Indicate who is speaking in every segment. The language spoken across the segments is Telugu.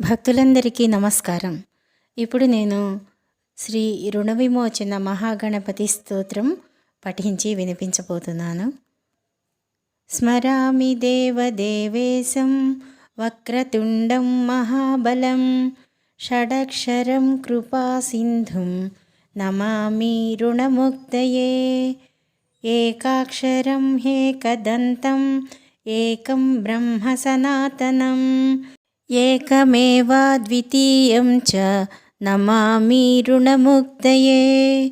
Speaker 1: భక్తులందరికీ నమస్కారం. ఇప్పుడు నేను శ్రీ రుణ విమోచన మహాగణపతి స్తోత్రం పఠించి వినిపించబోతున్నాను. స్మరామి దేవదేవేశం వక్రతుండం మహాబలం షడక్షరం కృపాసింధుం నమామి రుణముక్తయే. ఏకాక్షరం ఏకదంతం ఏకం బ్రహ్మ సనాతనం ఏకమేవాద్వితీయం చ నమామి రుణముక్తయే.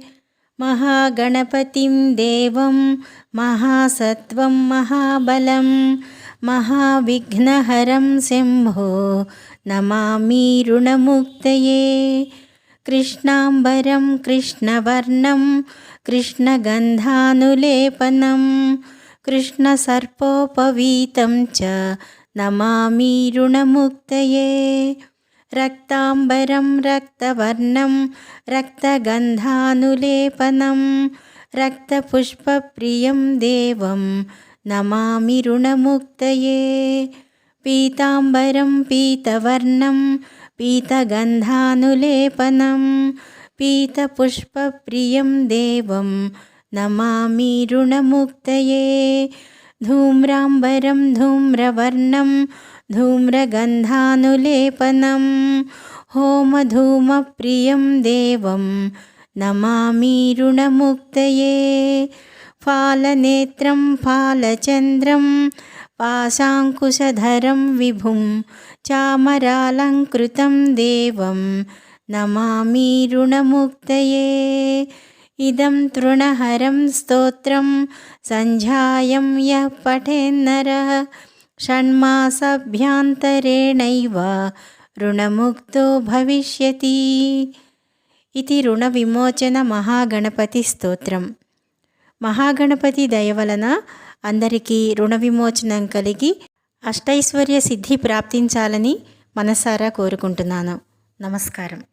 Speaker 1: మహాగణపతిం దేవం మహాసత్వం మహాబలం మహావిఘ్నహరం శంభో నమామి రుణముక్తయే. కృష్ణాంబరం కృష్ణవర్ణం కృష్ణగంధానులేపనం కృష్ణసర్పోపవీతం చ నమామి రుణముక్తయే. రక్తాంబరం రక్తవర్ణం రక్తగంధానులేపనం రక్తపుష్పప్రియం దేవం నమామి రుణముక్తయే. పీతాంబరం పీతవర్ణం పీతగంధానులేపనం పీతపుష్పప్రియం దేవం నమామి రుణముక్తయే. ధూమ్రాంబరం ధూమ్రవర్ణం ధూమ్రగంధానులేపనం హోమధూమప్రియం దేవం నమామి రుణముక్తయే. ఫాలనేత్రం ఫాలచంద్రం పాశాంకుశధరం విభుం చామరాలంకృతం దేవం నమామి రుణముక్తయే. ఇదం తృణహరం స్తోత్రం సంధ్యాయం యః పఠేన్నరః షణ్మాసాభ్యంతరేణైవ రుణముక్తో భవిష్యతి. ఇది రుణ విమోచన మహాగణపతి స్తోత్రం. మహాగణపతి దయ వలన అందరికీ రుణ విమోచనం కలిగి అష్టైశ్వర్య సిద్ధి ప్రాప్తించాలని మనసారా కోరుకుంటున్నాను. నమస్కారం.